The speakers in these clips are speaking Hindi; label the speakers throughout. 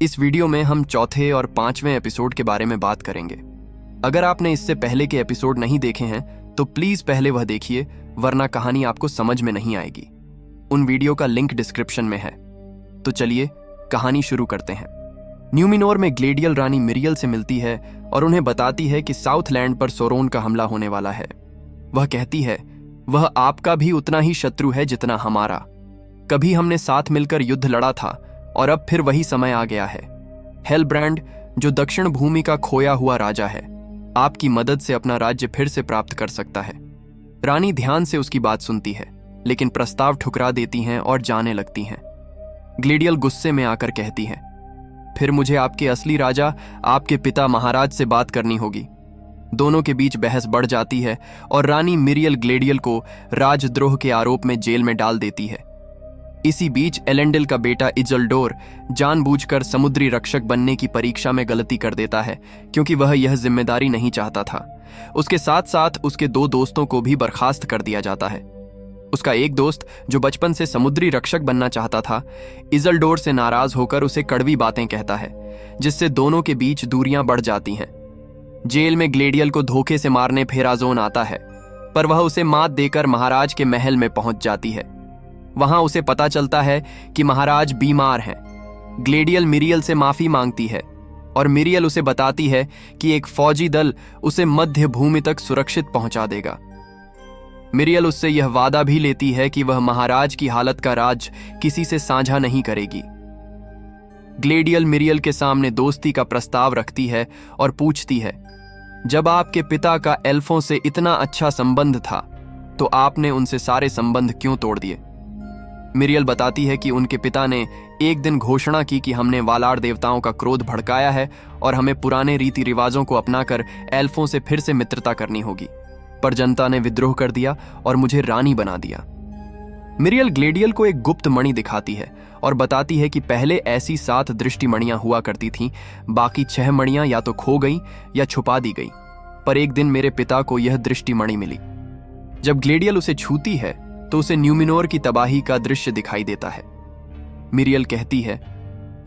Speaker 1: इस वीडियो में हम चौथे और पांचवें एपिसोड के बारे में बात करेंगे। अगर आपने इससे पहले के एपिसोड नहीं देखे हैं तो प्लीज पहले वह देखिए, वरना कहानी आपको समझ में नहीं आएगी। उन वीडियो का लिंक डिस्क्रिप्शन में है। तो चलिए कहानी शुरू करते हैं। न्यूमिनोर में ग्लेडियल रानी मिरियल से मिलती है और उन्हें बताती है कि साउथलैंड पर सोरोन का हमला होने वाला है। वह कहती है, वह आपका भी उतना ही शत्रु है जितना हमारा। कभी हमने साथ मिलकर युद्ध लड़ा था और अब फिर वही समय आ गया है। हेलब्रांड, जो दक्षिण भूमि का खोया हुआ राजा है, आपकी मदद से अपना राज्य फिर से प्राप्त कर सकता है। रानी ध्यान से उसकी बात सुनती है, लेकिन प्रस्ताव ठुकरा देती हैं और जाने लगती हैं। ग्लेडियल गुस्से में आकर कहती है, फिर मुझे आपके असली राजा, आपके पिता महाराज से बात करनी होगी। दोनों के बीच बहस बढ़ जाती है और रानी मिरियल ग्लेडियल को राजद्रोह के आरोप में जेल में डाल देती है। इसी बीच एलेंडिल का बेटा इजल्डोर जानबूझकर समुद्री रक्षक बनने की परीक्षा में गलती कर देता है, क्योंकि वह यह जिम्मेदारी नहीं चाहता था। उसके साथ साथ उसके 2 दोस्तों को भी बर्खास्त कर दिया जाता है। उसका एक दोस्त, जो बचपन से समुद्री रक्षक बनना चाहता था, इजल्डोर से नाराज होकर उसे कड़वी बातें कहता है, जिससे दोनों के बीच दूरियां बढ़ जाती हैं। जेल में ग्लेडियल को धोखे से मारने फेराजोन आता है, पर वह उसे मात देकर महाराज के महल में पहुंच जाती है। वहां उसे पता चलता है कि महाराज बीमार हैं। ग्लेडियल मिरियल से माफी मांगती है और मिरियल उसे बताती है कि एक फौजी दल उसे मध्य भूमि तक सुरक्षित पहुंचा देगा। मिरियल उससे यह वादा भी लेती है कि वह महाराज की हालत का राज किसी से साझा नहीं करेगी। ग्लेडियल मिरियल के सामने दोस्ती का प्रस्ताव रखती है और पूछती है, जब आपके पिता का एल्फों से इतना अच्छा संबंध था तो आपने उनसे सारे संबंध क्यों तोड़ दिए? मिरियल बताती है कि उनके पिता ने एक दिन घोषणा की कि हमने वालार देवताओं का क्रोध भड़काया है और हमें पुराने रीति रिवाजों को अपनाकर एल्फों से फिर से मित्रता करनी होगी, पर जनता ने विद्रोह कर दिया और मुझे रानी बना दिया। मिरियल ग्लेडियल को एक गुप्त मणि दिखाती है और बताती है कि पहले ऐसी 7 दृष्टि मणियां हुआ करती थीं, बाकी 6 मणियां या तो खो गई या छुपा दी गई, पर एक दिन मेरे पिता को यह दृष्टि मणि मिली। जब ग्लेडियल उसे छूती है तो उसे न्यूमिनोर की तबाही का दृश्य दिखाई देता है। मिरियल कहती है,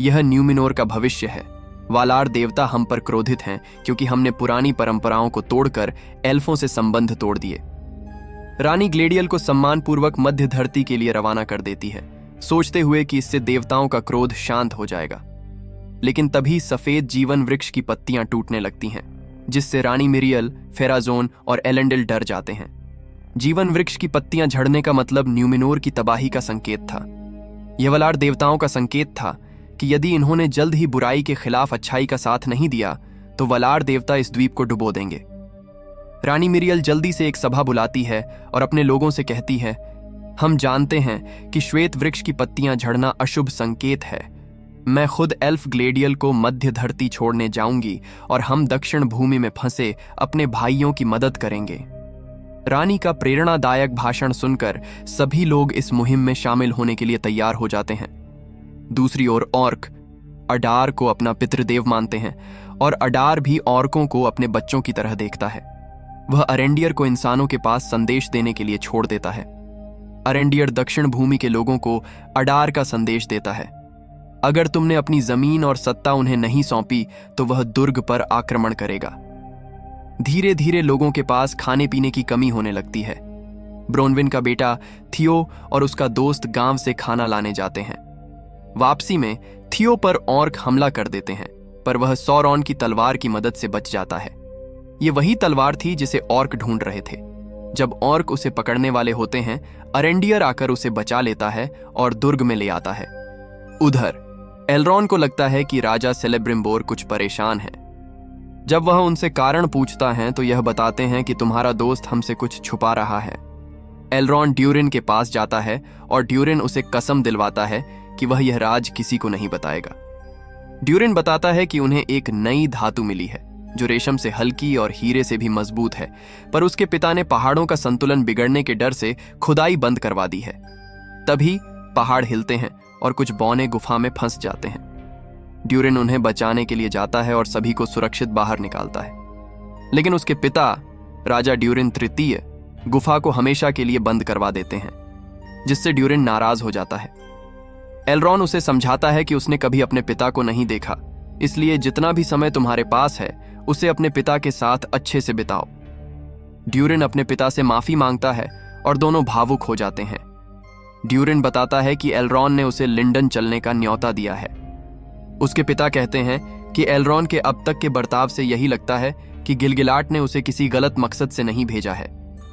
Speaker 1: यह न्यूमिनोर का भविष्य है। वालार देवता हम पर क्रोधित हैं क्योंकि हमने पुरानी परंपराओं को तोड़कर एल्फों से संबंध तोड़ दिए। रानी ग्लेडियल को सम्मानपूर्वक मध्य धरती के लिए रवाना कर देती है, सोचते हुए कि इससे देवताओं का क्रोध शांत हो जाएगा। लेकिन तभी सफेद जीवन वृक्ष की पत्तियां टूटने लगती हैं, जिससे रानी मिरियल, फेराजोन और एलेंडिल डर जाते हैं। जीवन वृक्ष की पत्तियां झड़ने का मतलब न्यूमिनोर की तबाही का संकेत था। यह वालार देवताओं का संकेत था कि यदि इन्होंने जल्द ही बुराई के खिलाफ अच्छाई का साथ नहीं दिया तो वालार देवता इस द्वीप को डुबो देंगे। रानी मिरियल जल्दी से एक सभा बुलाती है और अपने लोगों से कहती है, हम जानते हैं कि श्वेत वृक्ष की पत्तियां झड़ना अशुभ संकेत है। मैं खुद एल्फ ग्लेडियल को मध्य धरती छोड़ने जाऊंगी और हम दक्षिण भूमि में फंसे अपने भाइयों की मदद करेंगे। रानी का प्रेरणादायक भाषण सुनकर सभी लोग इस मुहिम में शामिल होने के लिए तैयार हो जाते हैं। दूसरी ओर ऑर्क अडार को अपना पितृदेव मानते हैं और अडार भी ऑर्कों को अपने बच्चों की तरह देखता है। वह अरेंडियर को इंसानों के पास संदेश देने के लिए छोड़ देता है। अरेंडियर दक्षिण भूमि के लोगों को अडार का संदेश देता है, अगर तुमने अपनी जमीन और सत्ता उन्हें नहीं सौंपी तो वह दुर्ग पर आक्रमण करेगा। धीरे धीरे लोगों के पास खाने पीने की कमी होने लगती है। ब्रोनविन का बेटा थियो और उसका दोस्त गांव से खाना लाने जाते हैं। वापसी में थियो पर ऑर्क हमला कर देते हैं, पर वह सौरॉन की तलवार की मदद से बच जाता है। ये वही तलवार थी जिसे ऑर्क ढूंढ रहे थे। जब ऑर्क उसे पकड़ने वाले होते हैं, अरेंडियर आकर उसे बचा लेता है और दुर्ग में ले आता है। उधर एलरॉन को लगता है कि राजा सेलेब्रिम्बोर कुछ परेशान है। जब वह उनसे कारण पूछता है तो यह बताते हैं कि तुम्हारा दोस्त हमसे कुछ छुपा रहा है। एलरॉन ड्यूरिन के पास जाता है और ड्यूरिन उसे कसम दिलवाता है कि वह यह राज किसी को नहीं बताएगा। ड्यूरिन बताता है कि उन्हें एक नई धातु मिली है जो रेशम से हल्की और हीरे से भी मजबूत है, पर उसके पिता ने पहाड़ों का संतुलन बिगड़ने के डर से खुदाई बंद करवा दी है। तभी पहाड़ हिलते हैं और कुछ बौने गुफा में फंस जाते हैं। ड्यूरिन उन्हें बचाने के लिए जाता है और सभी को सुरक्षित बाहर निकालता है, लेकिन उसके पिता राजा ड्यूरिन तृतीय गुफा को हमेशा के लिए बंद करवा देते हैं, जिससे ड्यूरिन नाराज हो जाता है। एलरॉन उसे समझाता है कि उसने कभी अपने पिता को नहीं देखा, इसलिए जितना भी समय तुम्हारे पास है उसे अपने पिता के साथ अच्छे से बिताओ। ड्यूरिन अपने पिता से माफी मांगता है और दोनों भावुक हो जाते हैं। ड्यूरिन बताता है कि एलरॉन ने उसे लिंडन चलने का न्योता दिया है। उसके पिता कहते हैं कि एलरॉन के अब तक के बर्ताव से यही लगता है कि गिलगिलाट ने उसे किसी गलत मकसद से नहीं भेजा है,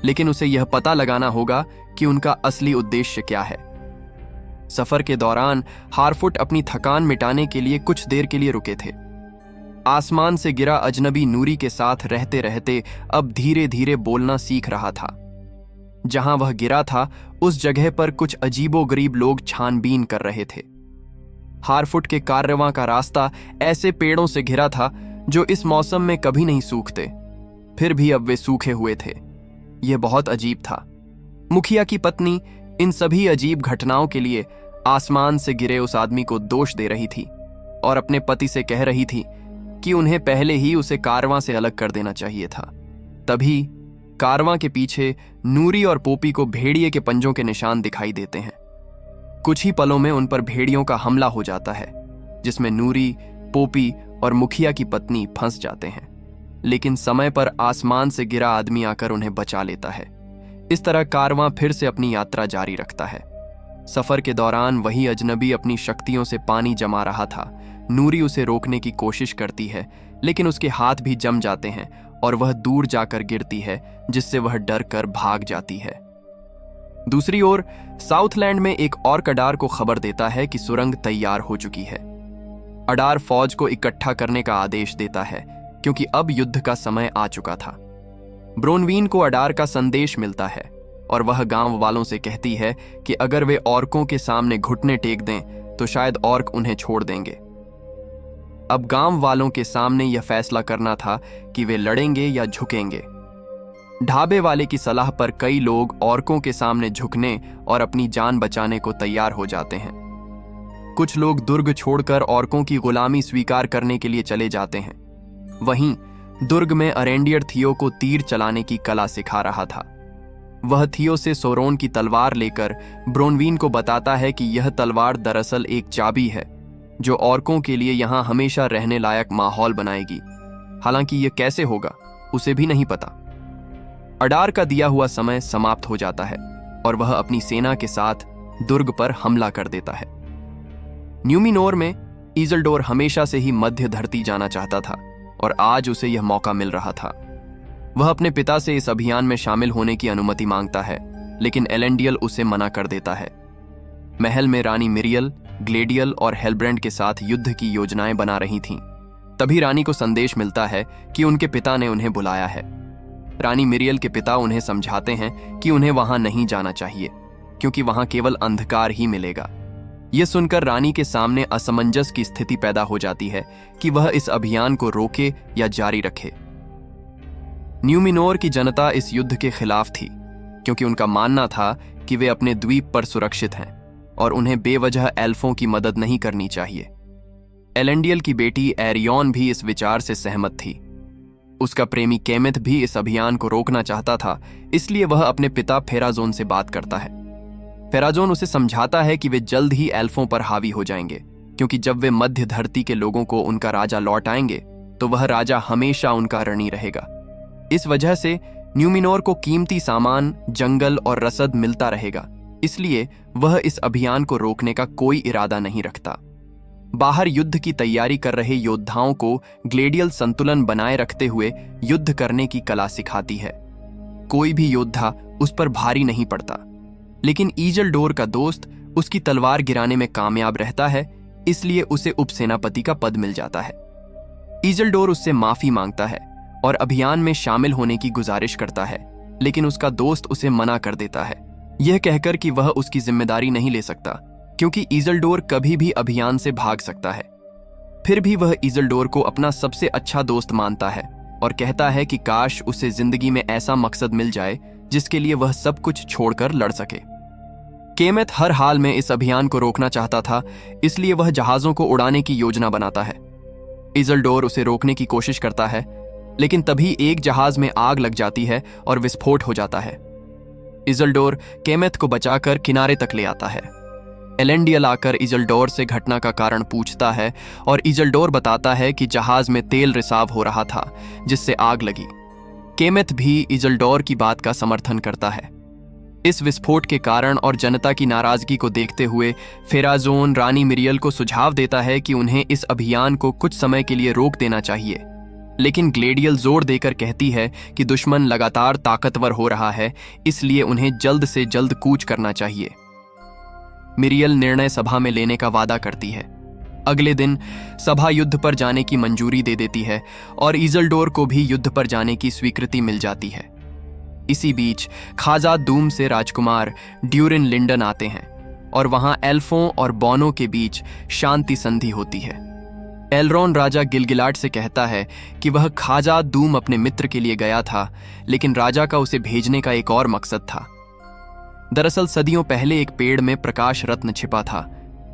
Speaker 1: लेकिन उसे यह पता लगाना होगा कि उनका असली उद्देश्य क्या है। सफर के दौरान हारफुट अपनी थकान मिटाने के लिए कुछ देर के लिए रुके थे। आसमान से गिरा अजनबी नूरी के साथ रहते रहते अब धीरे धीरे बोलना सीख रहा था। जहां वह गिरा था उस जगह पर कुछ अजीबोगरीब लोग छानबीन कर रहे थे। हारफुट के काररवां का रास्ता ऐसे पेड़ों से घिरा था जो इस मौसम में कभी नहीं सूखते, फिर भी अब वे सूखे हुए थे। यह बहुत अजीब था। मुखिया की पत्नी इन सभी अजीब घटनाओं के लिए आसमान से गिरे उस आदमी को दोष दे रही थी और अपने पति से कह रही थी कि उन्हें पहले ही उसे कारवां से अलग कर देना चाहिए था। तभी कारवां के पीछे नूरी और पोपी को भेड़िए के पंजों के निशान दिखाई देते हैं। कुछ ही पलों में उन पर भेड़ियों का हमला हो जाता है, जिसमें नूरी, पोपी और मुखिया की पत्नी फंस जाते हैं, लेकिन समय पर आसमान से गिरा आदमी आकर उन्हें बचा लेता है। इस तरह कारवां फिर से अपनी यात्रा जारी रखता है। सफर के दौरान वही अजनबी अपनी शक्तियों से पानी जमा रहा था। नूरी उसे रोकने की कोशिश करती है, लेकिन उसके हाथ भी जम जाते हैं और वह दूर जाकर गिरती है, जिससे वह डर कर भाग जाती है। दूसरी ओर साउथलैंड में एक और अडार को खबर देता है कि सुरंग तैयार हो चुकी है। अडार फौज को इकट्ठा करने का आदेश देता है, क्योंकि अब युद्ध का समय आ चुका था। ब्रोनवीन को अडार का संदेश मिलता है और वह गांव वालों से कहती है कि अगर वे ऑर्कों के सामने घुटने टेक दें तो शायद ऑर्क उन्हें छोड़ देंगे। अब गांव वालों के सामने यह फैसला करना था कि वे लड़ेंगे या झुकेंगे। ढाबे वाले की सलाह पर कई लोग ऑर्कों के सामने झुकने और अपनी जान बचाने को तैयार हो जाते हैं। कुछ लोग दुर्ग छोड़कर ऑर्कों की गुलामी स्वीकार करने के लिए चले जाते हैं। वहीं दुर्ग में अरेंडियर थियो को तीर चलाने की कला सिखा रहा था। वह थियो से सोरोन की तलवार लेकर ब्रोनवीन को बताता है कि यह तलवार दरअसल एक चाबी है जो ऑर्कों के लिए यहां हमेशा रहने लायक माहौल बनाएगी। हालांकि यह कैसे होगा उसे भी नहीं पता। अडार का दिया हुआ समय समाप्त हो जाता है और वह अपनी सेना के साथ दुर्ग पर हमला कर देता है। न्यूमिनोर में इजल्डोर हमेशा से ही मध्य धरती जाना चाहता था और आज उसे यह मौका मिल रहा था। वह अपने पिता से इस अभियान में शामिल होने की अनुमति मांगता है, लेकिन एलेंडियल उसे मना कर देता है। महल में रानी मिरियल, ग्लेडियल और हेलब्रेंड के साथ युद्ध की योजनाएं बना रही थीं। तभी रानी को संदेश मिलता है कि उनके पिता ने उन्हें बुलाया है। रानी मिरियल के पिता उन्हें समझाते हैं कि उन्हें वहां नहीं जाना चाहिए, क्योंकि वहां केवल अंधकार ही मिलेगा। यह सुनकर रानी के सामने असमंजस की स्थिति पैदा हो जाती है कि वह इस अभियान को रोके या जारी रखे। न्यूमिनोर की जनता इस युद्ध के खिलाफ थी, क्योंकि उनका मानना था कि वे अपने द्वीप पर सुरक्षित हैं और उन्हें बेवजह एल्फों की मदद नहीं करनी चाहिए। एलेंडियल की बेटी एरियन भी इस विचार से सहमत थी। उसका प्रेमी केमेथ भी इस अभियान को रोकना चाहता था, इसलिए वह अपने पिता फेराजोन से बात करता है। फेराजोन उसे समझाता है कि वे जल्द ही एल्फों पर हावी हो जाएंगे, क्योंकि जब वे मध्य धरती के लोगों को उनका राजा लौट आएंगे तो वह राजा हमेशा उनका ऋणी रहेगा। इस वजह से न्यूमिनोर को कीमती सामान, जंगल और रसद मिलता रहेगा, इसलिए वह इस अभियान को रोकने का कोई इरादा नहीं रखता। बाहर युद्ध की तैयारी कर रहे योद्धाओं को ग्लेडियल संतुलन बनाए रखते हुए युद्ध करने की कला सिखाती है। कोई भी योद्धा उस पर भारी नहीं पड़ता, लेकिन इजल्डोर का दोस्त उसकी तलवार गिराने में कामयाब रहता है, इसलिए उसे उपसेनापति का पद मिल जाता है। इजल्डोर उससे माफी मांगता है और अभियान में शामिल होने की गुजारिश करता है, लेकिन उसका दोस्त उसे मना कर देता है, यह कहकर कि वह उसकी जिम्मेदारी नहीं ले सकता, क्योंकि इजल्डोर कभी भी अभियान से भाग सकता है। फिर भी वह इजल्डोर को अपना सबसे अच्छा दोस्त मानता है और कहता है कि काश उसे जिंदगी में ऐसा मकसद मिल जाए जिसके लिए वह सब कुछ छोड़कर लड़ सके। केमेथ हर हाल में इस अभियान को रोकना चाहता था, इसलिए वह जहाजों को उड़ाने की योजना बनाता है। इजल्डोर उसे रोकने की कोशिश करता है, लेकिन तभी एक जहाज में आग लग जाती है और विस्फोट हो जाता है। इजल्डोर केमेथ को बचाकर किनारे तक ले आता है। एलेंडियल आकर इजल्डोर से घटना का कारण पूछता है और इजल्डोर बताता है कि जहाज में तेल रिसाव हो रहा था जिससे आग लगी। केमेथ भी इजल्डोर की बात का समर्थन करता है। इस विस्फोट के कारण और जनता की नाराजगी को देखते हुए फेराजोन रानी मिरियल को सुझाव देता है कि उन्हें इस अभियान को कुछ समय के लिए रोक देना चाहिए, लेकिन ग्लेडियल जोर देकर कहती है कि दुश्मन लगातार ताकतवर हो रहा है, इसलिए उन्हें जल्द से जल्द कूच करना चाहिए। मिरियल निर्णय सभा में लेने का वादा करती है। अगले दिन सभा युद्ध पर जाने की मंजूरी दे देती है और इजल्डोर को भी युद्ध पर जाने की स्वीकृति मिल जाती है। इसी बीच खाजा दूम से राजकुमार ड्यूरिन लिंडन आते हैं और वहां एल्फों और बॉनो के बीच शांति संधि होती है। एलरॉन राजा गिलगिलाट से कहता है कि वह खाजा दूम अपने मित्र के लिए गया था, लेकिन राजा का उसे भेजने का एक और मकसद था। दरअसल सदियों पहले एक पेड़ में प्रकाश रत्न छिपा था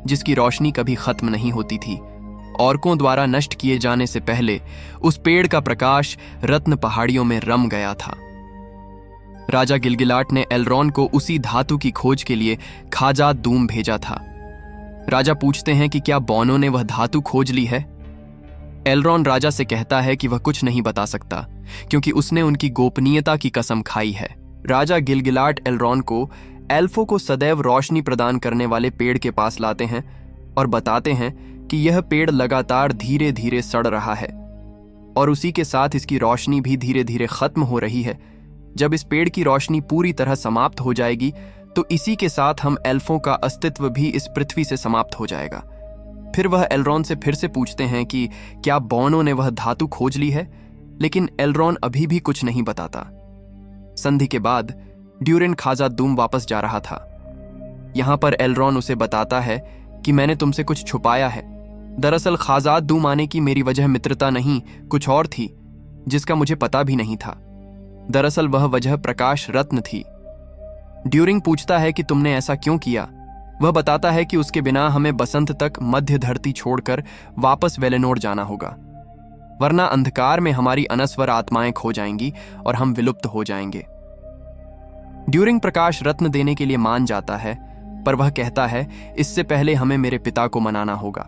Speaker 1: जिसकी रोशनी कभी खत्म नहीं होती थी। ऑर्कों द्वारा नष्ट किए जाने से पहले उस पेड़ का प्रकाश रत्न पहाड़ियों में रम गया था। राजा गिलगिलाट ने एलरॉन को उसी धातु की खोज के लिए खाजा दूम भेजा था। राजा पूछते हैं कि क्या बॉनो ने वह धातु खोज ली है। एलरॉन राजा से कहता है कि वह कुछ नहीं बता सकता क्योंकि उसने उनकी गोपनीयता की कसम खाई है। राजा गिलगिलाट एलरॉन को एल्फों को सदैव रोशनी प्रदान करने वाले पेड़ के पास लाते हैं और बताते हैं कि यह पेड़ लगातार धीरे धीरे सड़ रहा है और उसी के साथ इसकी रोशनी भी धीरे धीरे खत्म हो रही है। जब इस पेड़ की रोशनी पूरी तरह समाप्त हो जाएगी तो इसी के साथ हम एल्फों का अस्तित्व भी इस पृथ्वी से समाप्त हो जाएगा। फिर वह एलरॉन से फिर से पूछते हैं कि क्या बॉनो ने वह धातु खोज ली है, लेकिन एलरॉन अभी भी कुछ नहीं बताता। संधि के बाद ड्यूरिन खाजा दूम वापस जा रहा था। यहां पर एलरॉन उसे बताता है कि मैंने तुमसे कुछ छुपाया है। दरअसल खाजा दूम आने की मेरी वजह मित्रता नहीं, कुछ और थी जिसका मुझे पता भी नहीं था। दरअसल वह वजह प्रकाश रत्न थी। ड्यूरिंग पूछता है कि तुमने ऐसा क्यों किया। वह बताता है कि उसके बिना हमें बसंत तक मध्य धरती छोड़कर वापस वेलेनोर जाना होगा, वरना अंधकार में हमारी अनस्वर आत्माएं खो जाएंगी और हम विलुप्त हो जाएंगे। ड्यूरिंग प्रकाश रत्न देने के लिए मान जाता है, पर वह कहता है इससे पहले हमें मेरे पिता को मनाना होगा।